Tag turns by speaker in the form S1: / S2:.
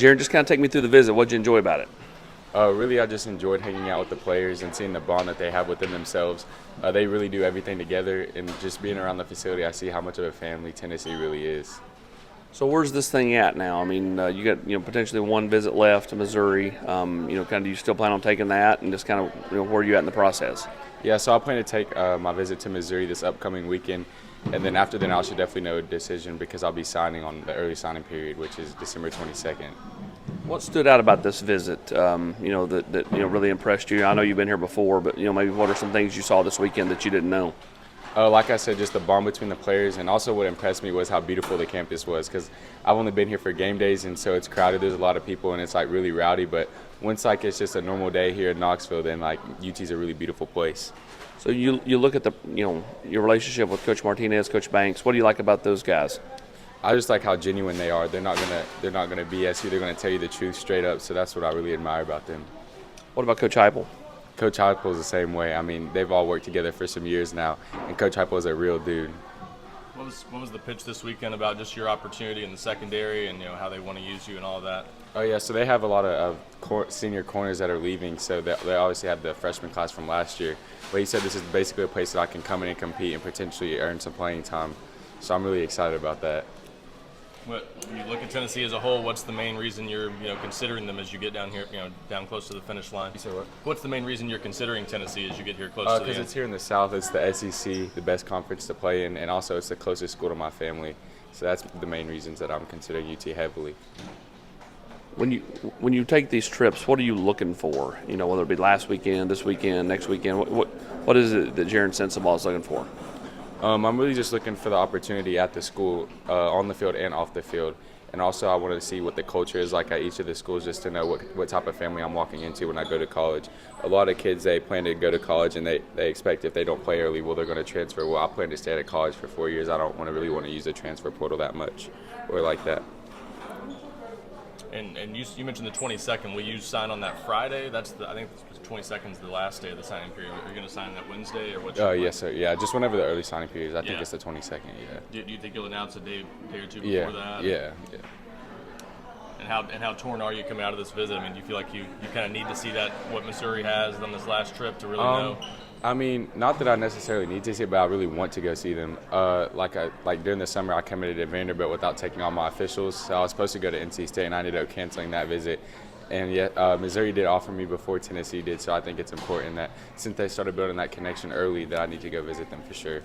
S1: Jaren, just kind of take me through the visit. What'd you enjoy about it?
S2: Really, I just enjoyed hanging out with the players and seeing the bond that they have within themselves. They really do everything together, and just being around the facility, I see how much of a family Tennessee really is.
S1: So where's this thing at now? I mean, you got potentially one visit left to Missouri. Kind of do you still plan on taking that, and just kind of where are you at in the process?
S2: Yeah, so I plan to take my visit to Missouri this upcoming weekend, and then after then I should definitely know a decision because I'll be signing on the early signing period, which is December 22nd.
S1: What stood out about this visit? That really impressed you. I know you've been here before, but maybe what are some things you saw this weekend that you didn't know?
S2: Like I said, just the bond between the players, and also what impressed me was how beautiful the campus was. Because I've only been here for game days, and so it's crowded. There's a lot of people, and it's like really rowdy. But once it's just a normal day here in Knoxville, then UT's a really beautiful place.
S1: So you look at the your relationship with Coach Martinez, Coach Banks. What do you like about those guys?
S2: I just like how genuine they are. They're not gonna BS you. They're gonna tell you the truth straight up. So that's what I really admire about them.
S1: What about Coach Heupel?
S2: Coach Heupel is the same way. I mean, they've all worked together for some years now, and Coach Heupel is a real dude.
S3: What was the pitch this weekend about just your opportunity in the secondary and how they want to use you and all of that?
S2: Oh yeah, so they have a lot of senior corners that are leaving, so they obviously had the freshman class from last year. But he said this is basically a place that I can come in and compete and potentially earn some playing time. So I'm really excited about that.
S3: When you look at Tennessee as a whole, what's the main reason you're considering them as you get down here, down close to the finish line?
S2: You say what?
S3: What's the main reason you're considering Tennessee as you get here close to the end?
S2: Because it's here in the South. It's the SEC, the best conference to play in, and also it's the closest school to my family. So that's the main reasons that I'm considering UT heavily.
S1: When you take these trips, what are you looking for? Whether it be last weekend, this weekend, next weekend. What is it that Jaren Sensabaugh is looking for?
S2: I'm really just looking for the opportunity at the school, on the field and off the field. And also I want to see what the culture is like at each of the schools just to know what type of family I'm walking into when I go to college. A lot of kids, they plan to go to college and they expect if they don't play early, well, they're going to transfer. Well, I plan to stay at college for 4 years. I don't really want to use the transfer portal that much or like that.
S3: And you mentioned the 22nd. Will you sign on that Friday? I think the 22nd is the last day of the signing period. Are you going to sign that Wednesday or what?
S2: Oh yes, sir. Yeah, just whenever the early signing period is. I think it's the 22nd. Yeah.
S3: Do you think you'll announce a day or two
S2: Yeah.
S3: before that?
S2: Yeah.
S3: And how torn are you coming out of this visit? I mean, do you feel like you kind of need to see that what Missouri has on this last trip to really know?
S2: I mean, not that I necessarily need to see it, but I really want to go see them. Like during the summer, I committed at Vanderbilt without taking all my officials. So I was supposed to go to NC State, and I ended up canceling that visit. And yet, Missouri did offer me before Tennessee did, so I think it's important that since they started building that connection early, that I need to go visit them for sure.